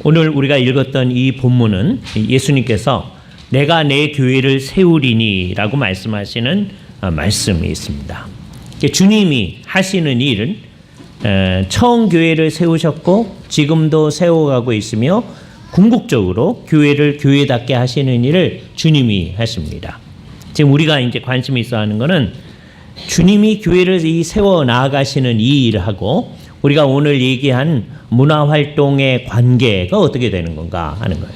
오늘 우리가 읽었던 이 본문은 예수님께서 내가 내 교회를 세우리니 라고 말씀하시는 말씀이 있습니다. 주님이 하시는 일은 처음 교회를 세우셨고 지금도 세워가고 있으며 궁극적으로 교회를 교회답게 하시는 일을 주님이 하십니다. 지금 우리가 이제 관심이 있어 하는 것은 주님이 교회를 세워 나아가시는 이 일하고 우리가 오늘 얘기한 문화활동의 관계가 어떻게 되는 건가 하는 거예요.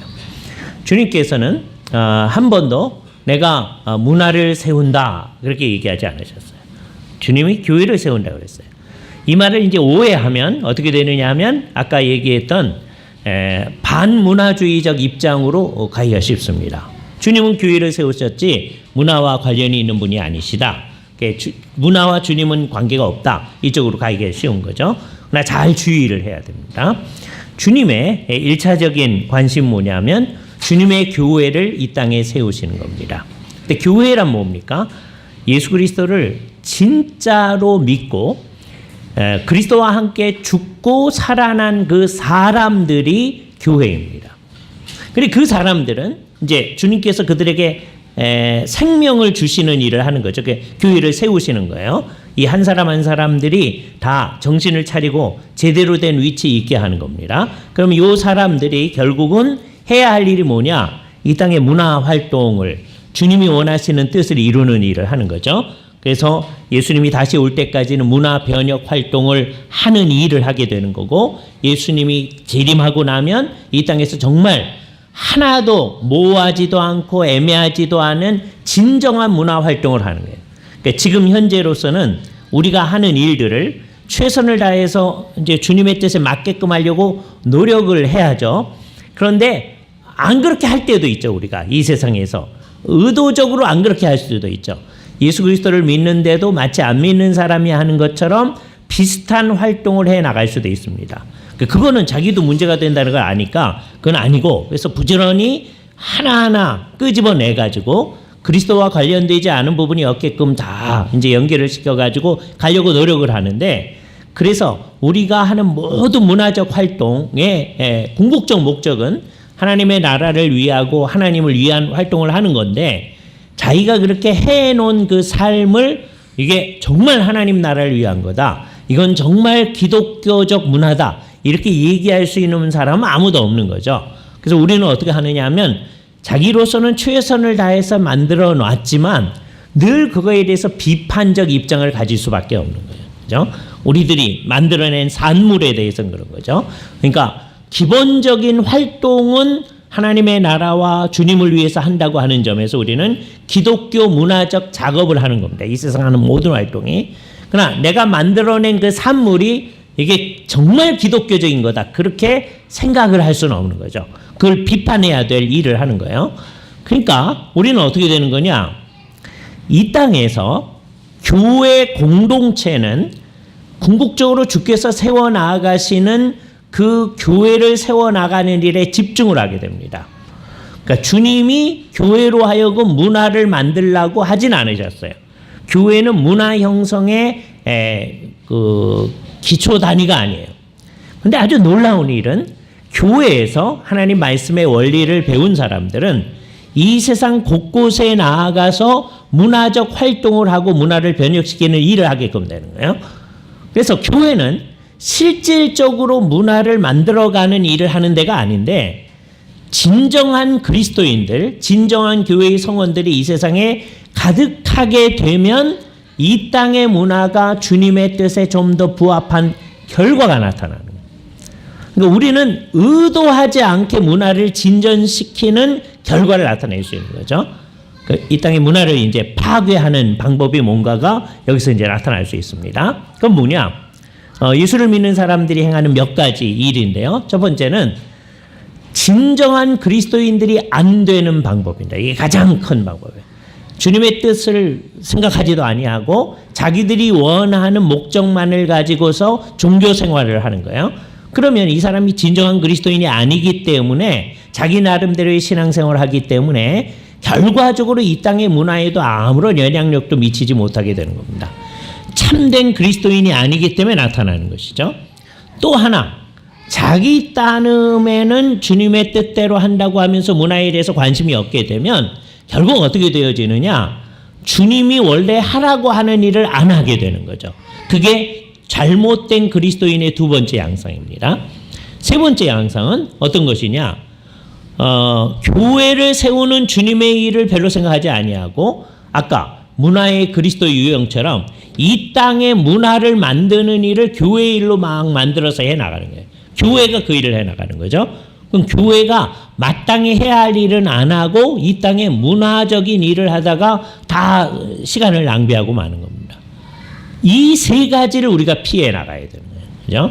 주님께서는 한 번도 내가 문화를 세운다 그렇게 얘기하지 않으셨어요. 주님이 교회를 세운다고 그랬어요. 이 말을 이제 오해하면 어떻게 되느냐 하면 아까 얘기했던 반문화주의적 입장으로 가기가 쉽습니다. 주님은 교회를 세우셨지 문화와 관련이 있는 분이 아니시다. 문화와 주님은 관계가 없다. 이쪽으로 가기가 쉬운 거죠. 그러나 잘 주의를 해야 됩니다. 주님의 1차적인 관심 뭐냐면 주님의 교회를 이 땅에 세우시는 겁니다. 근데 교회란 뭡니까? 예수 그리스도를 진짜로 믿고 그리스도와 함께 죽고 살아난 그 사람들이 교회입니다. 그리고 그 사람들은 이제 주님께서 그들에게 생명을 주시는 일을 하는 거죠. 교회를 세우시는 거예요. 이 한 사람 한 사람들이 다 정신을 차리고 제대로 된 위치에 있게 하는 겁니다. 그럼 이 사람들이 결국은 해야 할 일이 뭐냐? 이 땅의 문화 활동을 주님이 원하시는 뜻을 이루는 일을 하는 거죠. 그래서 예수님이 다시 올 때까지는 문화 변혁 활동을 하는 일을 하게 되는 거고 예수님이 재림하고 나면 이 땅에서 정말 하나도 모호하지도 않고 애매하지도 않은 진정한 문화 활동을 하는 거예요. 그러니까 지금 현재로서는 우리가 하는 일들을 최선을 다해서 이제 주님의 뜻에 맞게끔 하려고 노력을 해야죠. 그런데 안 그렇게 할 때도 있죠. 우리가 이 세상에서 의도적으로 안 그렇게 할 수도 있죠. 예수 그리스도를 믿는데도 마치 안 믿는 사람이 하는 것처럼 비슷한 활동을 해 나갈 수도 있습니다. 그거는 자기도 문제가 된다는 걸 아니까 그건 아니고 그래서 부지런히 하나하나 끄집어내 가지고 그리스도와 관련되지 않은 부분이 없게끔 다 이제 연결을 시켜가지고 가려고 노력을 하는데 그래서 우리가 하는 모든 문화적 활동의 궁극적 목적은 하나님의 나라를 위하고 하나님을 위한 활동을 하는 건데 자기가 그렇게 해놓은 그 삶을 이게 정말 하나님 나라를 위한 거다. 이건 정말 기독교적 문화다. 이렇게 얘기할 수 있는 사람은 아무도 없는 거죠. 그래서 우리는 어떻게 하느냐 하면 자기로서는 최선을 다해서 만들어 놨지만 늘 그거에 대해서 비판적 입장을 가질 수밖에 없는 거예요. 그죠? 우리들이 만들어낸 산물에 대해서는 그런 거죠. 그러니까 기본적인 활동은 하나님의 나라와 주님을 위해서 한다고 하는 점에서 우리는 기독교 문화적 작업을 하는 겁니다. 이 세상 하는 모든 활동이. 그러나 내가 만들어낸 그 산물이 이게 정말 기독교적인 거다. 그렇게 생각을 할 수는 없는 거죠. 그걸 비판해야 될 일을 하는 거예요. 그러니까 우리는 어떻게 되는 거냐? 이 땅에서 교회 공동체는 궁극적으로 주께서 세워나가시는 그 교회를 세워나가는 일에 집중을 하게 됩니다. 그러니까 주님이 교회로 하여금 문화를 만들라고 하진 않으셨어요. 교회는 문화 형성의 기초 단위가 아니에요. 근데 아주 놀라운 일은 교회에서 하나님 말씀의 원리를 배운 사람들은 이 세상 곳곳에 나아가서 문화적 활동을 하고 문화를 변혁시키는 일을 하게끔 되는 거예요. 그래서 교회는 실질적으로 문화를 만들어가는 일을 하는 데가 아닌데 진정한 그리스도인들, 진정한 교회의 성원들이 이 세상에 가득하게 되면 이 땅의 문화가 주님의 뜻에 좀 더 부합한 결과가 나타나는 거예요. 그러니까 우리는 의도하지 않게 문화를 진전시키는 결과를 나타낼 수 있는 거죠. 이 땅의 문화를 이제 파괴하는 방법이 뭔가가 여기서 이제 나타날 수 있습니다. 그건 뭐냐? 예수를 믿는 사람들이 행하는 몇 가지 일인데요. 첫 번째는 진정한 그리스도인들이 안 되는 방법입니다. 이게 가장 큰 방법이에요. 주님의 뜻을 생각하지도 아니하고 자기들이 원하는 목적만을 가지고서 종교 생활을 하는 거예요. 그러면 이 사람이 진정한 그리스도인이 아니기 때문에 자기 나름대로의 신앙생활을 하기 때문에 결과적으로 이 땅의 문화에도 아무런 영향력도 미치지 못하게 되는 겁니다. 참된 그리스도인이 아니기 때문에 나타나는 것이죠. 또 하나, 자기 딴음에는 주님의 뜻대로 한다고 하면서 문화에 대해서 관심이 없게 되면 결국 어떻게 되어지느냐? 주님이 원래 하라고 하는 일을 안 하게 되는 거죠. 그게 잘못된 그리스도인의 두 번째 양상입니다. 세 번째 양상은 어떤 것이냐? 교회를 세우는 주님의 일을 별로 생각하지 아니하고 아까 문화의 그리스도 유형처럼 이 땅의 문화를 만드는 일을 교회 일로 막 만들어서 해나가는 거예요. 교회가 그 일을 해나가는 거죠. 그럼 교회가 마땅히 해야 할 일은 안 하고 이 땅의 문화적인 일을 하다가 다 시간을 낭비하고 마는 겁니다. 이 세 가지를 우리가 피해 나가야 되는 거예요. 그죠?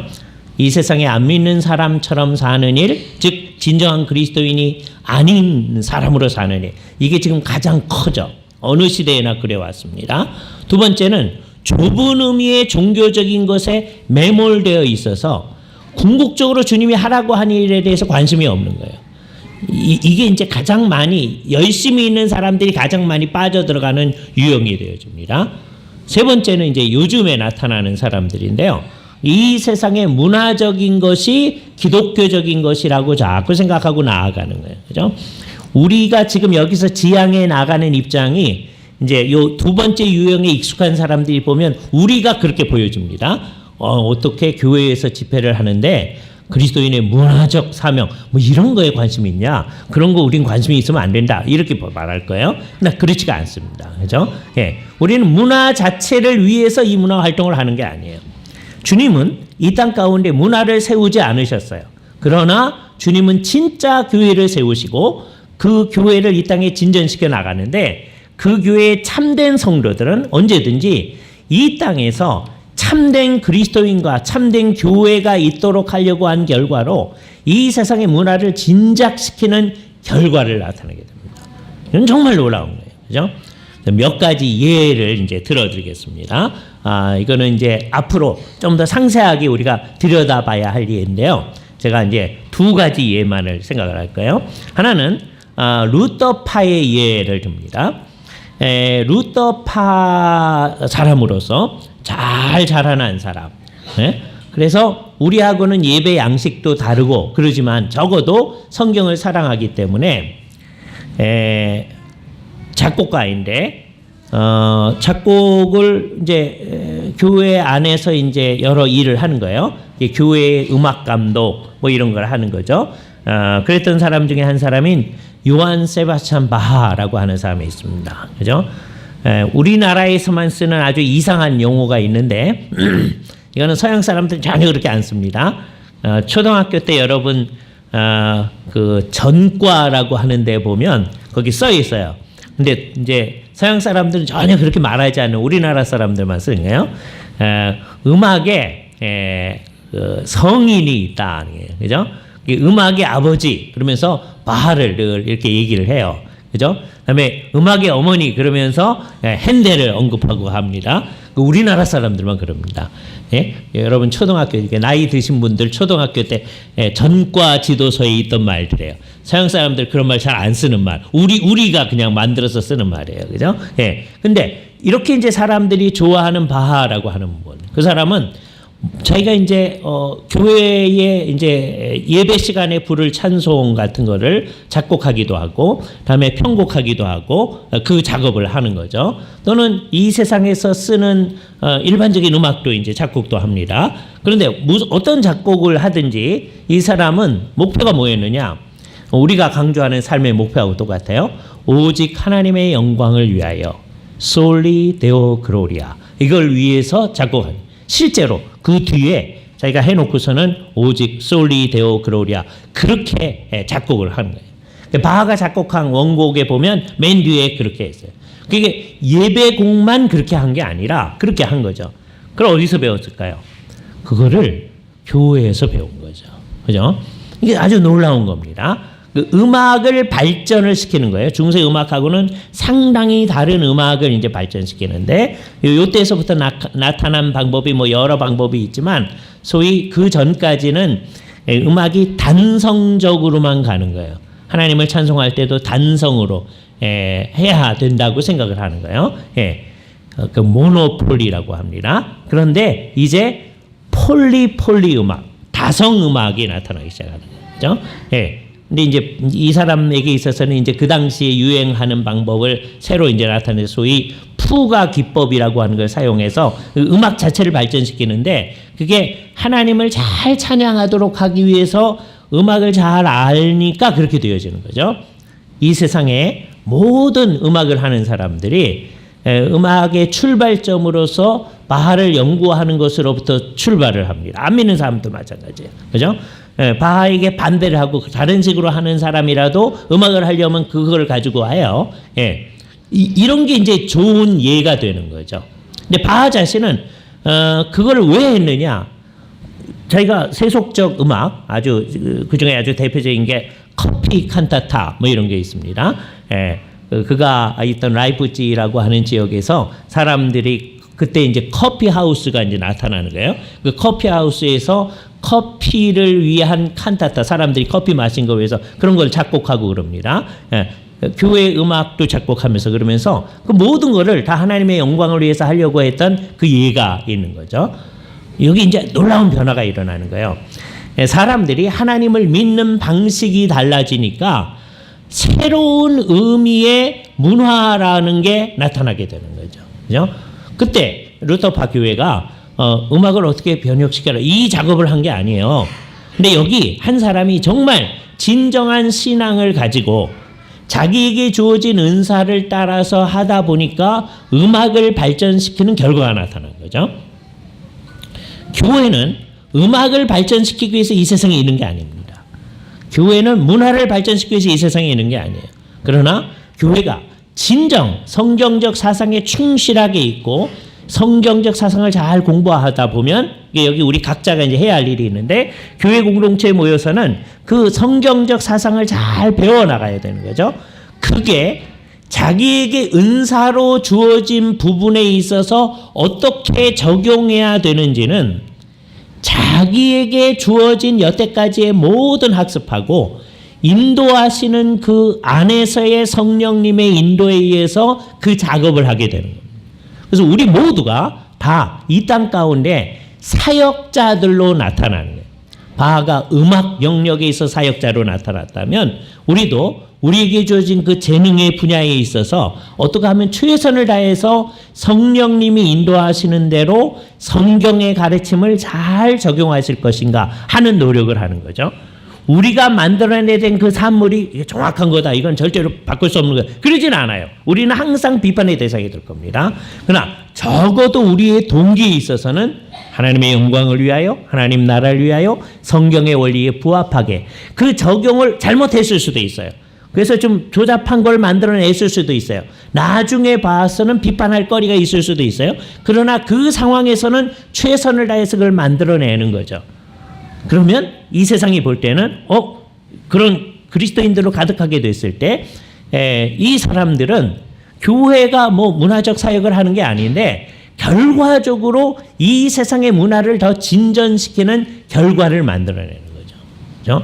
이 세상에 안 믿는 사람처럼 사는 일, 즉 진정한 그리스도인이 아닌 사람으로 사는 일, 이게 지금 가장 커져. 어느 시대에나 그래왔습니다. 두 번째는 좁은 의미의 종교적인 것에 매몰되어 있어서 궁극적으로 주님이 하라고 하는 일에 대해서 관심이 없는 거예요. 이게 이제 가장 많이 열심히 있는 사람들이 가장 많이 빠져들어가는 유형이 되어집니다. 세 번째는 이제 요즘에 나타나는 사람들인데요. 이 세상의 문화적인 것이 기독교적인 것이라고 자꾸 생각하고 나아가는 거예요. 그죠? 우리가 지금 여기서 지향해 나가는 입장이 이제 요 두 번째 유형에 익숙한 사람들이 보면 우리가 그렇게 보여집니다. 어떻게 교회에서 집회를 하는데 그리스도인의 문화적 사명 뭐 이런 거에 관심이 있냐? 그런 거 우린 관심이 있으면 안 된다. 이렇게 말할 거예요. 근데 그렇지가 않습니다. 그죠? 예. 우리는 문화 자체를 위해서 이 문화 활동을 하는 게 아니에요. 주님은 이 땅 가운데 문화를 세우지 않으셨어요. 그러나 주님은 진짜 교회를 세우시고 그 교회를 이 땅에 진전시켜 나가는데 그 교회의 참된 성도들은 언제든지 이 땅에서 참된 그리스도인과 참된 교회가 있도록 하려고 한 결과로 이 세상의 문화를 진작시키는 결과를 나타내게 됩니다. 이건 정말 놀라운 거예요. 그죠? 몇 가지 예를 이제 들어드리겠습니다. 이거는 이제 앞으로 좀 더 상세하게 우리가 들여다봐야 할 예인데요. 제가 이제 두 가지 예만을 생각을 할 거예요. 하나는 루터파의 예를 듭니다. 루터파 사람으로서 잘 자라난 사람. 그래서 우리하고는 예배 양식도 다르고 그러지만 적어도 성경을 사랑하기 때문에 작곡가인데 작곡을 이제 교회 안에서 이제 여러 일을 하는 거예요. 교회의 음악 감독 뭐 이런 걸 하는 거죠. 그랬던 사람 중에 한 사람인 요한 세바스찬 바하라고 하는 사람이 있습니다. 그죠? 우리나라에서만 쓰는 아주 이상한 용어가 있는데 이거는 서양 사람들은 전혀 그렇게 안 씁니다. 초등학교 때 여러분 그 전과라고 하는 데 보면 거기 써 있어요. 근데 이제 서양 사람들은 전혀 그렇게 말하지 않는 우리나라 사람들만 쓰는 거예요. 음악에 그 성인이 있다. 그죠? 음악의 아버지 그러면서 바하를 늘 이렇게 얘기를 해요. 그죠? 그다음에 음악의 어머니 그러면서 핸델을 언급하고 합니다. 우리나라 사람들만 그럽니다. 예? 여러분 초등학교 이렇게 나이 드신 분들 초등학교 때 전과 지도서에 있던 말들이에요. 서양 사람들 그런 말 잘 안 쓰는 말. 우리가 그냥 만들어서 쓰는 말이에요. 그죠? 예. 근데 이렇게 이제 사람들이 좋아하는 바하라고 하는 분. 그 사람은 자기가 이제 교회에 이제 예배 시간에 부를 찬송 같은 거를 작곡하기도 하고, 다음에 편곡하기도 하고 그 작업을 하는 거죠. 또는 이 세상에서 쓰는 일반적인 음악도 이제 작곡도 합니다. 그런데 어떤 작곡을 하든지 이 사람은 목표가 뭐였느냐? 우리가 강조하는 삶의 목표하고 똑같아요. 오직 하나님의 영광을 위하여, Soli Deo Gloria. 이걸 위해서 작곡하는. 실제로 그 뒤에 자기가 해놓고서는 오직 Soli Deo Gloria 그렇게 작곡을 하는 거예요. 바하가 작곡한 원곡에 보면 맨 뒤에 그렇게 했어요. 그게 예배곡만 그렇게 한 게 아니라 그렇게 한 거죠. 그걸 어디서 배웠을까요? 그거를 교회에서 배운 거죠. 그죠? 이게 아주 놀라운 겁니다. 그 음악을 발전을 시키는 거예요. 중세 음악하고는 상당히 다른 음악을 이제 발전시키는데 요때서부터 나타난 방법이 뭐 여러 방법이 있지만 소위 그 전까지는 음악이 단성적으로만 가는 거예요. 하나님을 찬송할 때도 단성으로 해야 된다고 생각을 하는 거예요. 그 모노폴리라고 합니다. 그런데 이제 폴리 음악, 가성 음악이 나타나기 시작하는 거죠. 예. 근데 이제 이 사람에게 있어서는 이제 그 당시에 유행하는 방법을 새로 이제 나타내 소위 푸가 기법이라고 하는 걸 사용해서 음악 자체를 발전시키는데 그게 하나님을 잘 찬양하도록 하기 위해서 음악을 잘 알니까 그렇게 되어지는 거죠. 이 세상에 모든 음악을 하는 사람들이 음악의 출발점으로서 바하를 연구하는 것으로부터 출발을 합니다. 안 믿는 사람도 마찬가지예요. 그죠? 바하에게 반대를 하고 다른 식으로 하는 사람이라도 음악을 하려면 그걸 가지고 해요. 예. 이런 게 이제 좋은 예가 되는 거죠. 근데 바하 자신은 그걸 왜 했느냐? 자기가 세속적 음악 아주 그 중에 아주 대표적인 게 커피 칸타타 뭐 이런 게 있습니다. 예. 그가 있던 라이프치히라고 하는 지역에서 사람들이 그때 이제 커피 하우스가 이제 나타나는 거예요. 그 커피 하우스에서 커피를 위한 칸타타, 사람들이 커피 마신 거 위해서 그런 걸 작곡하고 그럽니다. 예. 교회 음악도 작곡하면서 그러면서 그 모든 거를 다 하나님의 영광을 위해서 하려고 했던 그 예가 있는 거죠. 여기 이제 놀라운 변화가 일어나는 거예요. 예. 사람들이 하나님을 믿는 방식이 달라지니까 새로운 의미의 문화라는 게 나타나게 되는 거죠. 그죠? 그때 루터파 교회가 음악을 어떻게 변혁시켜라 이 작업을 한 게 아니에요. 근데 여기 한 사람이 정말 진정한 신앙을 가지고 자기에게 주어진 은사를 따라서 하다 보니까 음악을 발전시키는 결과가 나타난 거죠. 교회는 음악을 발전시키기 위해서 이 세상에 있는 게 아닙니다. 교회는 문화를 발전시키기 위해서 이 세상에 있는 게 아니에요. 그러나 교회가 진정 성경적 사상에 충실하게 있고 성경적 사상을 잘 공부하다 보면 여기 우리 각자가 이제 해야 할 일이 있는데 교회 공동체에 모여서는 그 성경적 사상을 잘 배워나가야 되는 거죠. 그게 자기에게 은사로 주어진 부분에 있어서 어떻게 적용해야 되는지는 자기에게 주어진 여태까지의 모든 학습하고 인도하시는 그 안에서의 성령님의 인도에 의해서 그 작업을 하게 되는 겁니다. 그래서 우리 모두가 다 이 땅 가운데 사역자들로 나타나는 거예요. 바하가 음악 영역에 있어 사역자로 나타났다면 우리도 우리에게 주어진 그 재능의 분야에 있어서 어떻게 하면 최선을 다해서 성령님이 인도하시는 대로 성경의 가르침을 잘 적용하실 것인가 하는 노력을 하는 거죠. 우리가 만들어내된 그 산물이 이게 정확한 거다. 이건 절대로 바꿀 수 없는 거다. 그러진 않아요. 우리는 항상 비판의 대상이 될 겁니다. 그러나 적어도 우리의 동기에 있어서는 하나님의 영광을 위하여 하나님 나라를 위하여 성경의 원리에 부합하게 그 적용을 잘못했을 수도 있어요. 그래서 좀 조잡한 걸 만들어냈을 수도 있어요. 나중에 봐서는 비판할 거리가 있을 수도 있어요. 그러나 그 상황에서는 최선을 다해서 그걸 만들어내는 거죠. 그러면 이 세상이 볼 때는 그런 그리스도인들로 가득하게 됐을 때 이 사람들은 교회가 뭐 문화적 사역을 하는 게 아닌데 결과적으로 이 세상의 문화를 더 진전시키는 결과를 만들어내는 거죠. 그죠?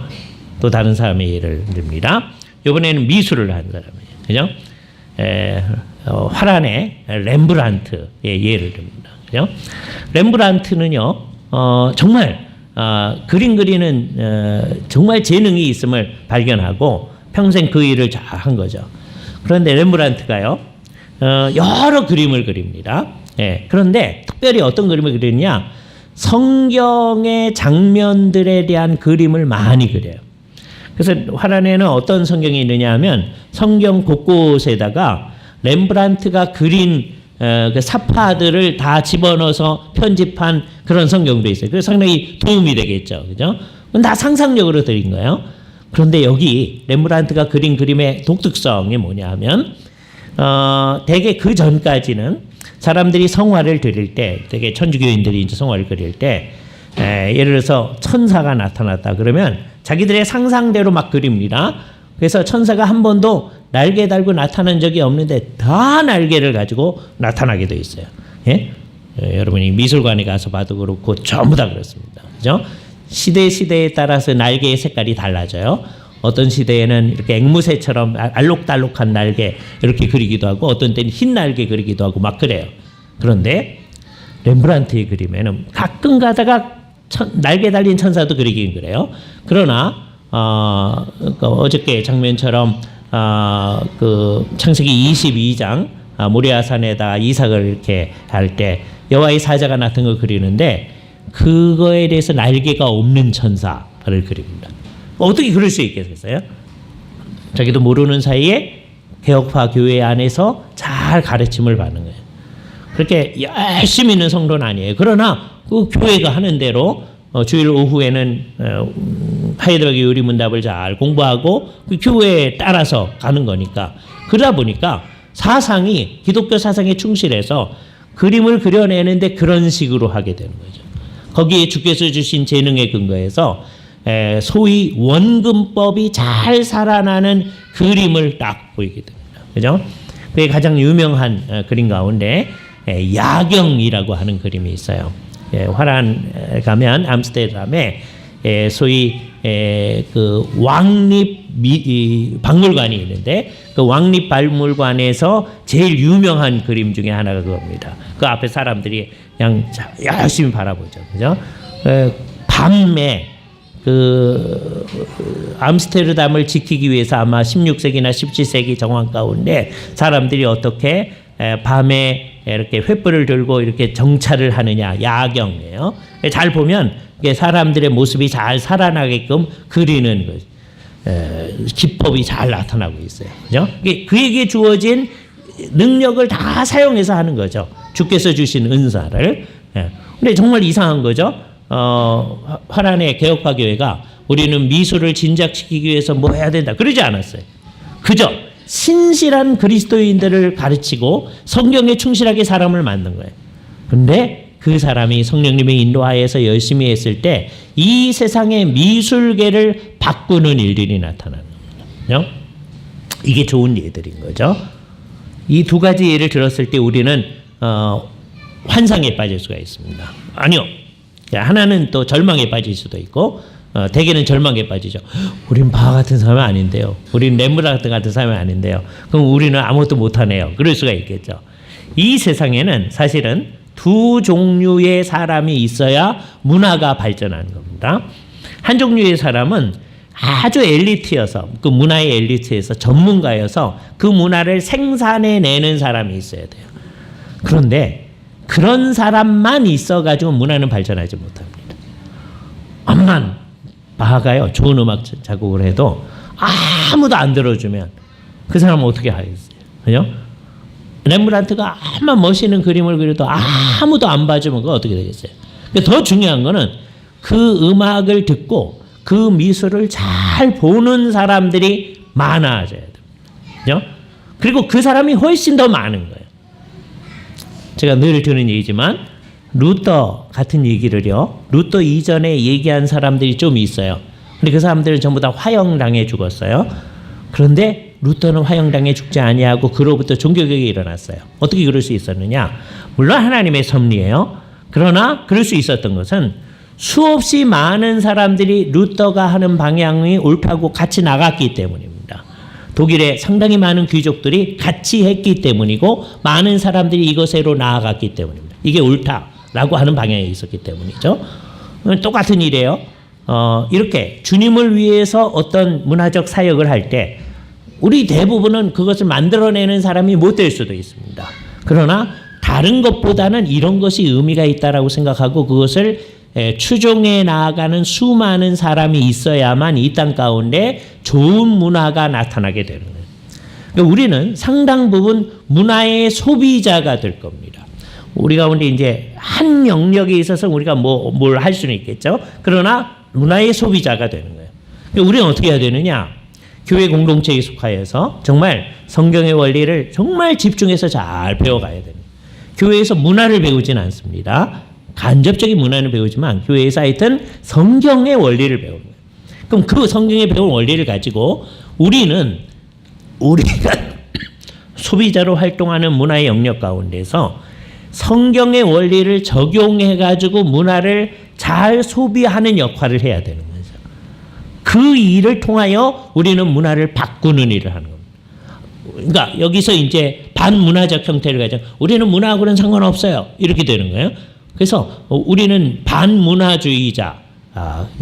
또 다른 사람의 예를 듭니다. 이번에는 미술을 한 사람이에요. 그죠? 화란의 렘브란트의 예를 듭니다. 그죠? 렘브란트는요, 정말 그림 그리는 정말 재능이 있음을 발견하고 평생 그 일을 잘 한 거죠. 그런데 렘브란트가요, 여러 그림을 그립니다. 그런데 특별히 어떤 그림을 그리느냐, 성경의 장면들에 대한 그림을 많이 그려요. 그래서 화란에는 어떤 성경이 있느냐 하면 성경 곳곳에다가 렘브란트가 그린 그 사파들을 다 집어넣어서 편집한 그런 성경도 있어요. 그래서 상당히 도움이 되겠죠. 그죠? 그건 다 상상력으로 드린 거예요. 그런데 여기 렘브란트가 그린 그림의 독특성이 뭐냐 하면, 대개 그 전까지는 사람들이 성화를 드릴 때, 되게 천주교인들이 이제 성화를 그릴 때, 예를 들어서 천사가 나타났다 그러면 자기들의 상상대로 막 그립니다. 그래서 천사가 한 번도 날개 달고 나타난 적이 없는데 다 날개를 가지고 나타나게 돼 있어요. 예? 여러분이 미술관에 가서 봐도 그렇고 전부 다 그렇습니다. 그죠? 시대에 따라서 날개의 색깔이 달라져요. 어떤 시대에는 이렇게 앵무새처럼 알록달록한 날개 이렇게 그리기도 하고 어떤 때는 흰 날개 그리기도 하고 막 그래요. 그런데 렘브란트의 그림에는 가끔 가다가 날개 달린 천사도 그리긴 그래요. 그러나 어저께 장면처럼 그 창세기 22장 모리아산에다 이삭을 이렇게 할 때 여호와의 사자가 나타난 걸 그리는데 그거에 대해서 날개가 없는 천사를 그립니다. 어떻게 그럴 수 있겠어요? 자기도 모르는 사이에 개혁파 교회 안에서 잘 가르침을 받는 거예요. 그렇게 열심히 있는 성도는 아니에요. 그러나 그 교회가 하는 대로 주일 오후에는 하이드버그 요리문답을 잘 공부하고 그 교회에 따라서 가는 거니까 그러다 보니까 사상이 기독교 사상에 충실해서 그림을 그려내는데 그런 식으로 하게 되는 거죠. 거기에 주께서 주신 재능에 근거해서 소위 원근법이 잘 살아나는 그림을 딱 보이게 됩니다. 그죠? 그게 가장 유명한 그림 가운데 야경이라고 하는 그림이 있어요. 화란 가면 암스테르담에 소위 그 왕립 박물관이 있는데 그 왕립 박물관에서 제일 유명한 그림 중에 하나가 그겁니다. 그 앞에 사람들이 그냥 열심히 바라보죠. 그죠? 밤에 그 암스테르담을 지키기 위해서 아마 16세기나 17세기 정황 가운데 사람들이 어떻게 밤에 이렇게 횃불을 들고 이렇게 정찰을 하느냐 야경이에요. 잘 보면 사람들의 모습이 잘 살아나게끔 그리는 기법이 잘 나타나고 있어요. 그죠? 그에게 주어진 능력을 다 사용해서 하는 거죠. 주께서 주신 은사를. 근데 정말 이상한 거죠. 화란의 개혁파 교회가 우리는 미술을 진작시키기 위해서 뭐 해야 된다 그러지 않았어요. 그저 신실한 그리스도인들을 가르치고 성경에 충실하게 사람을 만든 거예요. 근데 그 사람이 성령님의 인도하에서 열심히 했을 때 이 세상의 미술계를 바꾸는 일들이 나타나는 겁니다. 이게 좋은 예들인 거죠. 이 두 가지 예를 들었을 때 우리는 환상에 빠질 수가 있습니다. 아니요. 하나는 또 절망에 빠질 수도 있고 대개는 절망에 빠지죠. 우린 바하 같은 사람은 아닌데요. 우린 렘브란트 같은 사람은 아닌데요. 그럼 우리는 아무것도 못하네요. 그럴 수가 있겠죠. 이 세상에는 사실은 두 종류의 사람이 있어야 문화가 발전하는 겁니다. 한 종류의 사람은 아주 엘리트여서 그 문화의 엘리트에서 전문가여서 그 문화를 생산해내는 사람이 있어야 돼요. 그런데 그런 사람만 있어가지고 문화는 발전하지 못합니다. 암만 바하가요 좋은 음악 작곡을 해도 아무도 안 들어주면 그 사람은 어떻게 하겠어요? 그죠? 렘브란트가 암만 멋있는 그림을 그려도 아무도 안 봐주면 그거 어떻게 되겠어요? 더 중요한 거는 그 음악을 듣고 그 미술을 잘 보는 사람들이 많아져야 돼요. 그죠? 그리고 그 사람이 훨씬 더 많은 거예요. 제가 늘 드는 얘기지만 루터 같은 얘기를요. 루터 이전에 얘기한 사람들이 좀 있어요. 근데 그 사람들은 전부 다 화형당해 죽었어요. 그런데 루터는 화형당해 죽지 아니하고 그로부터 종교개혁이 일어났어요. 어떻게 그럴 수 있었느냐? 물론 하나님의 섭리예요. 그러나 그럴 수 있었던 것은 수없이 많은 사람들이 루터가 하는 방향이 옳다고 같이 나갔기 때문입니다. 독일에 상당히 많은 귀족들이 같이 했기 때문이고 많은 사람들이 이것으로 나아갔기 때문입니다. 이게 옳다라고 하는 방향이 있었기 때문이죠. 똑같은 일이에요. 이렇게 주님을 위해서 어떤 문화적 사역을 할 때 우리 대부분은 그것을 만들어내는 사람이 못 될 수도 있습니다. 그러나 다른 것보다는 이런 것이 의미가 있다라고 생각하고 그것을 추종해 나아가는 수많은 사람이 있어야만 이 땅 가운데 좋은 문화가 나타나게 되는 거예요. 그러니까 우리는 상당 부분 문화의 소비자가 될 겁니다. 우리 가운데 이제 한 영역에 있어서 우리가 뭘 할 수는 있겠죠. 그러나 문화의 소비자가 되는 거예요. 그러니까 우리는 어떻게 해야 되느냐? 교회 공동체에 속하여서 정말 성경의 원리를 정말 집중해서 잘 배워가야 됩니다. 교회에서 문화를 배우진 않습니다. 간접적인 문화는 배우지만 교회에서 하여튼 성경의 원리를 배우는 거예요. 그럼 그 성경에 배운 원리를 가지고 우리가 소비자로 활동하는 문화의 영역 가운데서 성경의 원리를 적용해가지고 문화를 잘 소비하는 역할을 해야 되는 거죠. 그 일을 통하여 우리는 문화를 바꾸는 일을 하는 겁니다. 그러니까 여기서 이제 반문화적 형태를 가져 우리는 문화하고는 상관없어요. 이렇게 되는 거예요. 그래서 우리는 반문화주의자,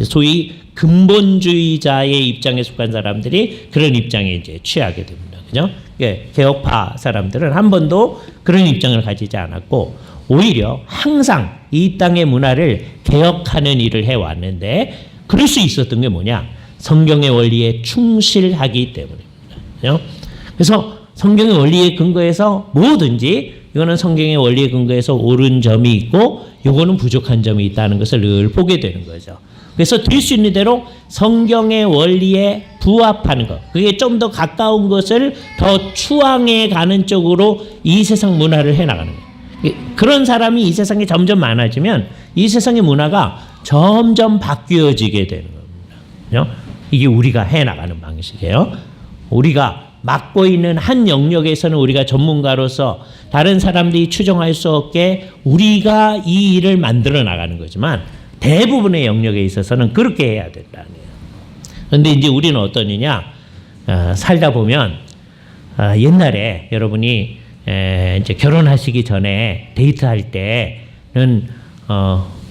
소위 근본주의자의 입장에 속한 사람들이 그런 입장에 이제 취하게 됩니다. 그죠? 예, 개혁파 사람들은 한 번도 그런 입장을 가지지 않았고, 오히려 항상 이 땅의 문화를 개혁하는 일을 해왔는데, 그럴 수 있었던 게 뭐냐? 성경의 원리에 충실하기 때문입니다. 그죠? 그래서 성경의 원리에 근거해서 뭐든지, 이거는 성경의 원리에 근거해서 옳은 점이 있고, 이거는 부족한 점이 있다는 것을 늘 보게 되는 거죠. 그래서 될 수 있는 대로 성경의 원리에 부합하는 것, 그게 좀 더 가까운 것을 더 추앙해 가는 쪽으로 이 세상 문화를 해나가는 거예요. 그런 사람이 이 세상에 점점 많아지면 이 세상의 문화가 점점 바뀌어지게 되는 겁니다. 이게 우리가 해나가는 방식이에요. 우리가 맡고 있는 한 영역에서는 우리가 전문가로서 다른 사람들이 추정할 수 없게 우리가 이 일을 만들어 나가는 거지만, 대부분의 영역에 있어서는 그렇게 해야 된다는 거예요. 그런데 이제 우리는 어떠느냐? 살다 보면 옛날에 여러분이 이제 결혼하시기 전에 데이트할 때는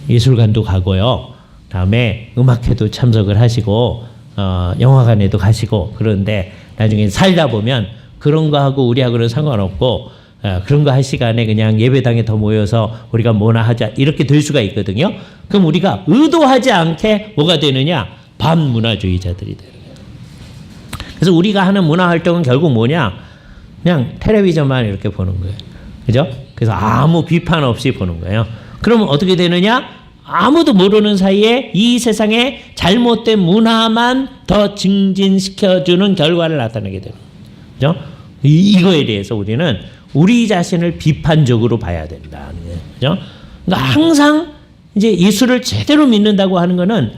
예술관도 가고요. 다음에 음악회도 참석을 하시고 영화관에도 가시고, 그런데 나중에 살다 보면 그런 거 하고 우리하고는 상관없고, 그런 거 할 시간에 그냥 예배당에 더 모여서 우리가 뭐나 하자, 이렇게 될 수가 있거든요. 그럼 우리가 의도하지 않게 뭐가 되느냐? 반문화주의자들이 되는 거예요. 그래서 우리가 하는 문화 활동은 결국 뭐냐? 그냥 텔레비전만 이렇게 보는 거예요. 그죠? 그래서 아무 비판 없이 보는 거예요. 그러면 어떻게 되느냐? 아무도 모르는 사이에 이 세상에 잘못된 문화만 더 증진시켜주는 결과를 나타내게 되는 거죠. 이거에 대해서 우리는 우리 자신을 비판적으로 봐야 된다는 거예요. 그죠? 그러니까 항상 이제 예수를 제대로 믿는다고 하는 거는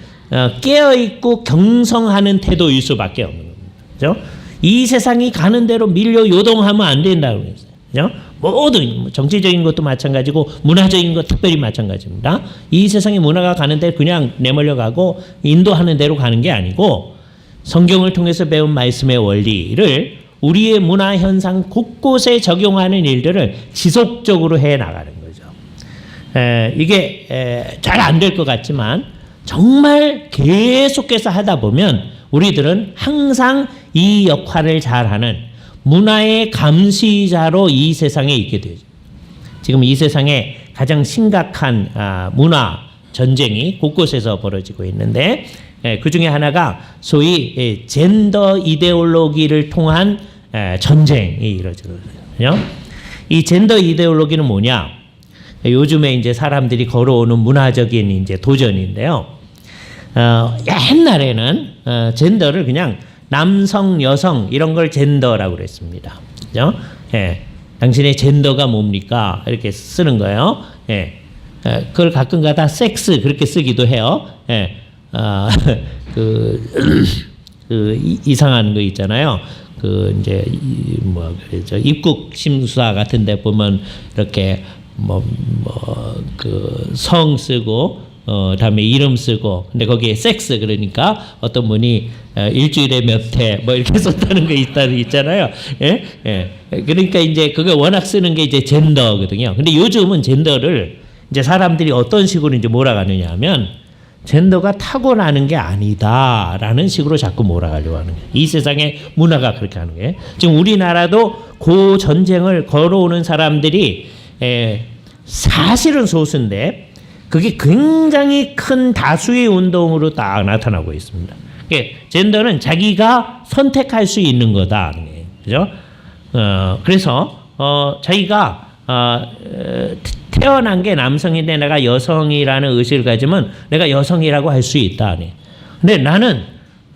깨어있고 경성하는 태도일 수밖에 없는 겁니다. 그죠? 이 세상이 가는 대로 밀려 요동하면 안 된다고 했어요. 그죠? 모든 정치적인 것도 마찬가지고 문화적인 것 특별히 마찬가지입니다. 이 세상의 문화가 가는데 그냥 내몰려 가고 인도하는 대로 가는 게 아니고, 성경을 통해서 배운 말씀의 원리를 우리의 문화 현상 곳곳에 적용하는 일들을 지속적으로 해 나가는 거죠. 이게 잘 안 될 것 같지만 정말 계속해서 하다 보면 우리들은 항상 이 역할을 잘하는 문화의 감시자로 이 세상에 있게 되죠. 지금 이 세상에 가장 심각한 문화 전쟁이 곳곳에서 벌어지고 있는데, 그 중에 하나가 소위 젠더 이데올로기를 통한 전쟁이 이루어지거든요. 이 젠더 이데올로기는 뭐냐? 요즘에 이제 사람들이 걸어오는 문화적인 이제 도전인데요. 옛날에는 젠더를 그냥 남성, 여성 이런 걸 젠더라고 그랬습니다. 그죠? 예. 당신의 젠더가 뭡니까? 이렇게 쓰는 거예요. 예. 그걸 가끔가다 섹스 그렇게 쓰기도 해요. 예. 이상한 거 있잖아요. 이제 그러죠. 입국 심사 같은데 보면 이렇게 성 쓰고 다음에 이름 쓰고, 근데 거기에 섹스 그러니까 어떤 분이 일주일에 몇 회 뭐 이렇게 썼다는 거 있잖아요. 예? 예. 그러니까 이제 그거 워낙 쓰는 게 이제 젠더거든요. 근데 요즘은 젠더를 이제 사람들이 어떤 식으로 이제 몰아가느냐 하면, 젠더가 타고나는 게 아니다라는 식으로 자꾸 몰아가려고 하는 거예요. 이 세상의 문화가 그렇게 하는 거예요. 지금 우리나라도 그 전쟁을 걸어오는 사람들이 사실은 소수인데 그게 굉장히 큰 다수의 운동으로 딱 나타나고 있습니다. 젠더는 자기가 선택할 수 있는 거다. 그죠? 그래서 자기가 태어난 게 남성인데 내가 여성이라는 의식을 가지면 내가 여성이라고 할 수 있다. 근데 나는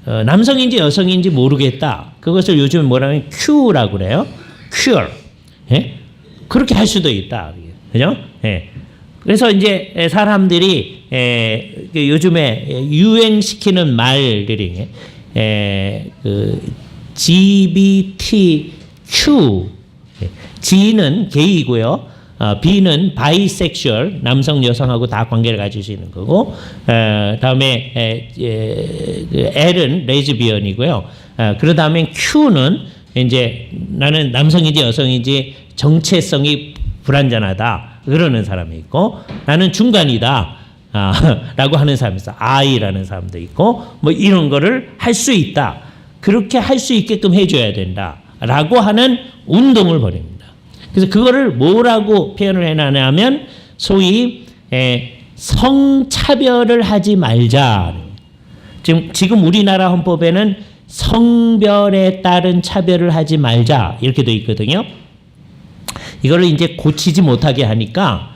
남성인지 여성인지 모르겠다. 그것을 요즘 뭐라면 Q라고 그래요. Queer. 예? 그렇게 할 수도 있다. 그죠? 예. 그래서 이제 사람들이 요즘에 유행시키는 말들이 GBTQ, G는 게이고요, B는 바이섹슈얼, 남성 여성하고 다 관계를 가질 수 있는 거고, 다음에 L은 레즈비언이고요. 그 다음에 Q는 이제 나는 남성인지 여성인지 정체성이 불완전하다. 그러는 사람이 있고, 나는 중간이다 라고 하는 사람이 있어. I라는 사람도 있고, 뭐 이런 거를 할 수 있다, 그렇게 할 수 있게끔 해줘야 된다 라고 하는 운동을 벌입니다. 그래서 그거를 뭐라고 표현을 해놨냐면 소위 성차별을 하지 말자. 지금 우리나라 헌법에는 성별에 따른 차별을 하지 말자 이렇게 돼 있거든요. 이거를 이제 고치지 못하게 하니까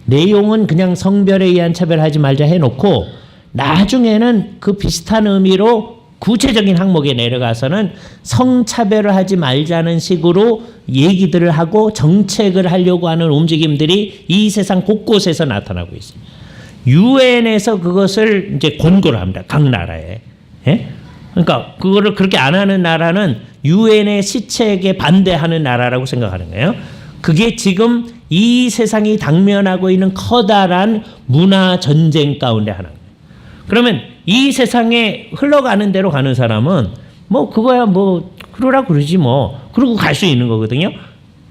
내용은 그냥 성별에 의한 차별하지 말자 해놓고 나중에는 그 비슷한 의미로 구체적인 항목에 내려가서는 성차별을 하지 말자는 식으로 얘기들을 하고 정책을 하려고 하는 움직임들이 이 세상 곳곳에서 나타나고 있습니다. 유엔에서 그것을 이제 권고를 합니다. 각 나라에. 예? 그러니까 그거를 그렇게 안 하는 나라는 유엔의 시책에 반대하는 나라라고 생각하는 거예요. 그게 지금 이 세상이 당면하고 있는 커다란 문화 전쟁 가운데 하나입니다. 그러면 이 세상에 흘러가는 대로 가는 사람은 뭐 그거야 뭐 그러라 그러지 뭐 그러고 갈 수 있는 거거든요.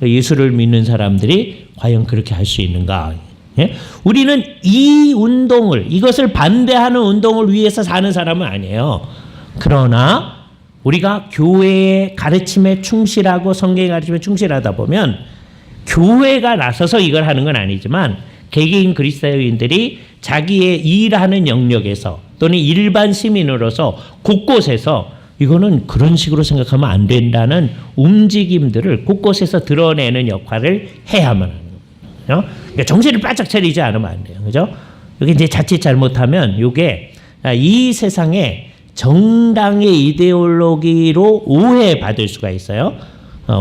예수를 믿는 사람들이 과연 그렇게 할 수 있는가? 예? 우리는 이 운동을, 이것을 반대하는 운동을 위해서 사는 사람은 아니에요. 그러나 우리가 교회의 가르침에 충실하고 성경의 가르침에 충실하다 보면 교회가 나서서 이걸 하는 건 아니지만 개개인 그리스도인들이 자기의 일하는 영역에서 또는 일반 시민으로서 곳곳에서 이거는 그런 식으로 생각하면 안 된다는 움직임들을 곳곳에서 드러내는 역할을 해야만 하는 거예요. 그러니까 정신을 바짝 차리지 않으면 안 돼요. 그죠? 여기 이제 자칫 잘못하면 이게 이 세상에 정당의 이데올로기로 오해받을 수가 있어요.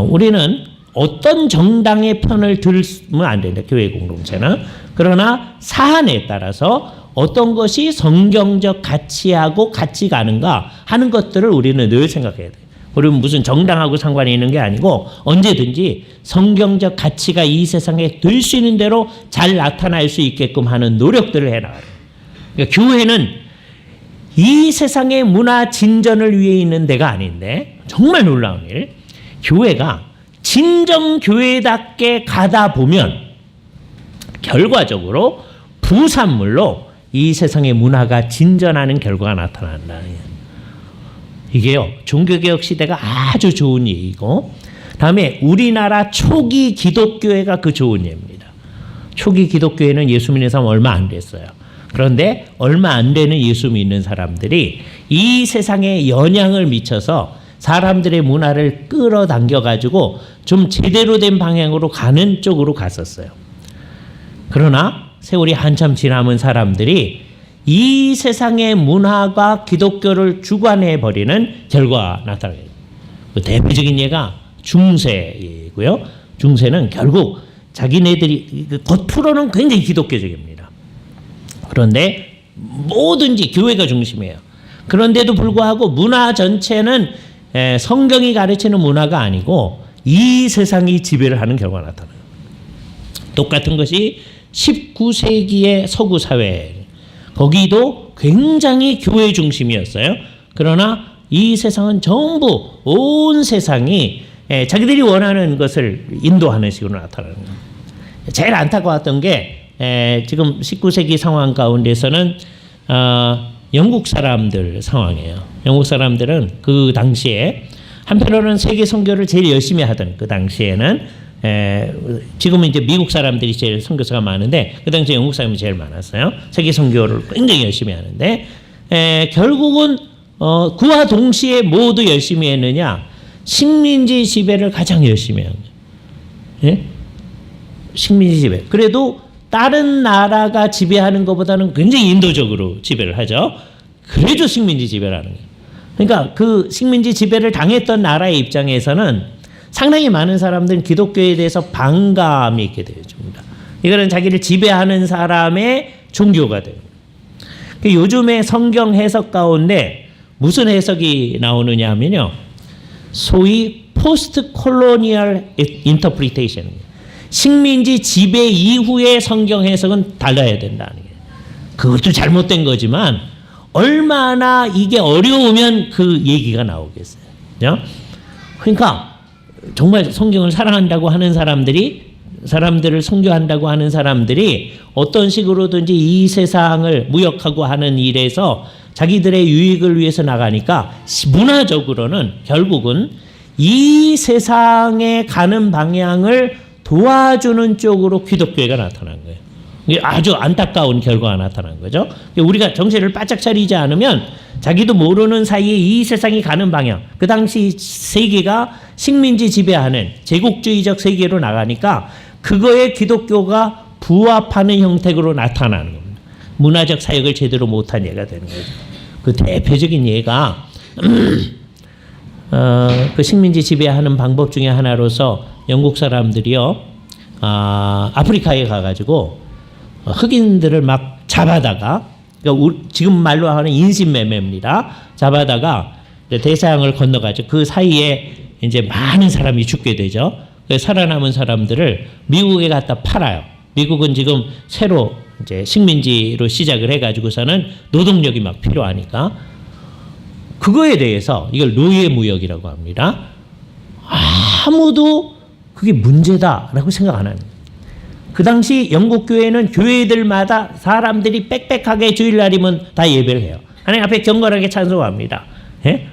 우리는 어떤 정당의 편을 들으면 안 된다. 교회 공동체는. 그러나 사안에 따라서 어떤 것이 성경적 가치하고 같이 가는가 하는 것들을 우리는 늘 생각해야 돼요. 우리는 무슨 정당하고 상관이 있는 게 아니고 언제든지 성경적 가치가 이 세상에 될 수 있는 대로 잘 나타날 수 있게끔 하는 노력들을 해나가요. 그러니까 교회는 이 세상의 문화 진전을 위해 있는 데가 아닌데 정말 놀라운 일, 교회가 진정 교회답게 가다 보면 결과적으로 부산물로 이 세상의 문화가 진전하는 결과가 나타난다. 이게요, 종교개혁 시대가 아주 좋은 얘기고, 다음에 우리나라 초기 기독교회가 그 좋은 예입니다. 초기 기독교회는 예수 믿는 사람 얼마 안 됐어요. 그런데 얼마 안 되는 예수 믿는 사람들이 이 세상에 영향을 미쳐서 사람들의 문화를 끌어당겨가지고 좀 제대로 된 방향으로 가는 쪽으로 갔었어요. 그러나 세월이 한참 지남은 사람들이 이 세상의 문화가 기독교를 주관해버리는 결과가 나타나요. 그 대표적인 예가 중세이고요. 중세는 결국 자기네들이 겉으로는 굉장히 기독교적입니다. 그런데 뭐든지 교회가 중심이에요. 그런데도 불구하고 문화 전체는 성경이 가르치는 문화가 아니고 이 세상이 지배를 하는 결과가 나타나요. 똑같은 것이 19세기의 서구 사회, 거기도 굉장히 교회 중심이었어요. 그러나 이 세상은 전부 온 세상이 자기들이 원하는 것을 인도하는 식으로 나타나는 거예요. 제일 안타까웠던 게 지금 19세기 상황 가운데서는 영국 사람들 상황이에요. 영국 사람들은 그 당시에 한편으로는 세계 선교를 제일 열심히 하던 그 당시에는 지금은 이제 미국 사람들이 제일 선교사가 많은데 그 당시에 영국 사람이 제일 많았어요. 세계 선교를 굉장히 열심히 하는데 결국은 그와 동시에 모두 열심히 했느냐? 식민지 지배를 가장 열심히 한 거예요. 예? 식민지 지배. 그래도 다른 나라가 지배하는 것보다는 굉장히 인도적으로 지배를 하죠. 그래도 식민지 지배를 하는 거예요. 그러니까 그 식민지 지배를 당했던 나라의 입장에서는 상당히 많은 사람들은 기독교에 대해서 반감이 있게 되어집니다. 이거는 자기를 지배하는 사람의 종교가 돼요. 요즘에 성경 해석 가운데 무슨 해석이 나오느냐 하면요, 소위 포스트 콜로니얼 인터프리테이션, 식민지 지배 이후의 성경 해석은 달라야 된다는 게, 그것도 잘못된 거지만 얼마나 이게 어려우면 그 얘기가 나오겠어요. 그러니까 정말 성경을 사랑한다고 하는 사람들이 사람들을 선교한다고 하는 사람들이 어떤 식으로든지 이 세상을 무역하고 하는 일에서 자기들의 유익을 위해서 나가니까 문화적으로는 결국은 이 세상에 가는 방향을 도와주는 쪽으로 기독교회가 나타난 거예요. 이게 아주 안타까운 결과가 나타난 거죠. 우리가 정신을 바짝 차리지 않으면 자기도 모르는 사이에 이 세상이 가는 방향, 그 당시 세계가 식민지 지배하는 제국주의적 세계로 나가니까 그거에 기독교가 부합하는 형태로 나타나는 겁니다. 문화적 사역을 제대로 못한 예가 되는 거죠. 그 대표적인 예가 그 식민지 지배하는 방법 중에 하나로서 영국 사람들이요, 아프리카에 가가지고 흑인들을 막 잡아다가, 그러니까 지금 말로 하는 인신매매입니다. 잡아다가 대서양을 건너가지고 그 사이에 이제 많은 사람이 죽게 되죠. 살아남은 사람들을 미국에 갖다 팔아요. 미국은 지금 새로 이제 식민지로 시작을 해가지고서는 노동력이 막 필요하니까 그거에 대해서 이걸 노예무역이라고 합니다. 아무도 그게 문제다라고 생각 안 하는 거예요. 그 당시 영국 교회는 교회들마다 사람들이 빽빽하게 주일날이면 다 예배를 해요. 하나님 앞에 경건하게 찬송합니다. 예?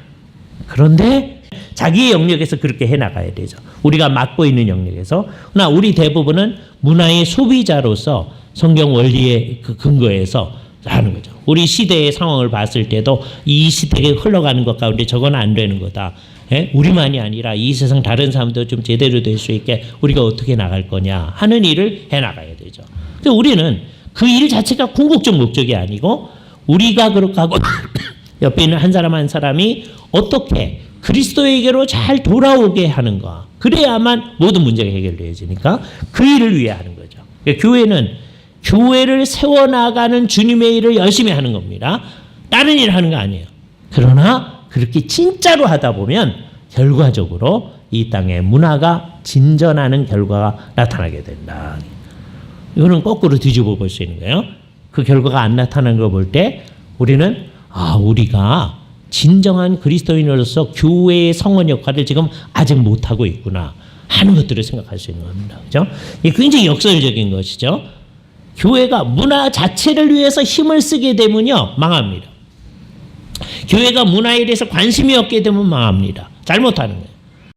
그런데 자기의 영역에서 그렇게 해나가야 되죠. 우리가 맡고 있는 영역에서. 그러나 우리 대부분은 문화의 소비자로서 성경 원리의 그 근거에서 하는 거죠. 우리 시대의 상황을 봤을 때도 이 시대에 흘러가는 것 가운데 저건 안 되는 거다. 예? 우리만이 아니라 이 세상 다른 사람도 좀 제대로 될 수 있게 우리가 어떻게 나갈 거냐 하는 일을 해나가야 되죠. 그래서 우리는 그 일 자체가 궁극적 목적이 아니고 우리가 그렇게 하고 옆에 있는 한 사람 한 사람이 어떻게 그리스도에게로 잘 돌아오게 하는가. 그래야만 모든 문제가 해결되어지니까 그 일을 위해 하는 거죠. 그러니까 교회는 교회를 세워나가는 주님의 일을 열심히 하는 겁니다. 다른 일을 하는 거 아니에요. 그러나 그렇게 진짜로 하다 보면 결과적으로 이 땅의 문화가 진전하는 결과가 나타나게 된다. 이거는 거꾸로 뒤집어 볼 수 있는 거예요. 그 결과가 안 나타나는 걸 볼 때 우리는 우리가 진정한 그리스도인으로서 교회의 성원 역할을 지금 아직 못하고 있구나 하는 것들을 생각할 수 있는 겁니다. 그죠? 이게 굉장히 역설적인 것이죠. 교회가 문화 자체를 위해서 힘을 쓰게 되면요, 망합니다. 교회가 문화에 대해서 관심이 없게 되면 망합니다. 잘못하는 거예요.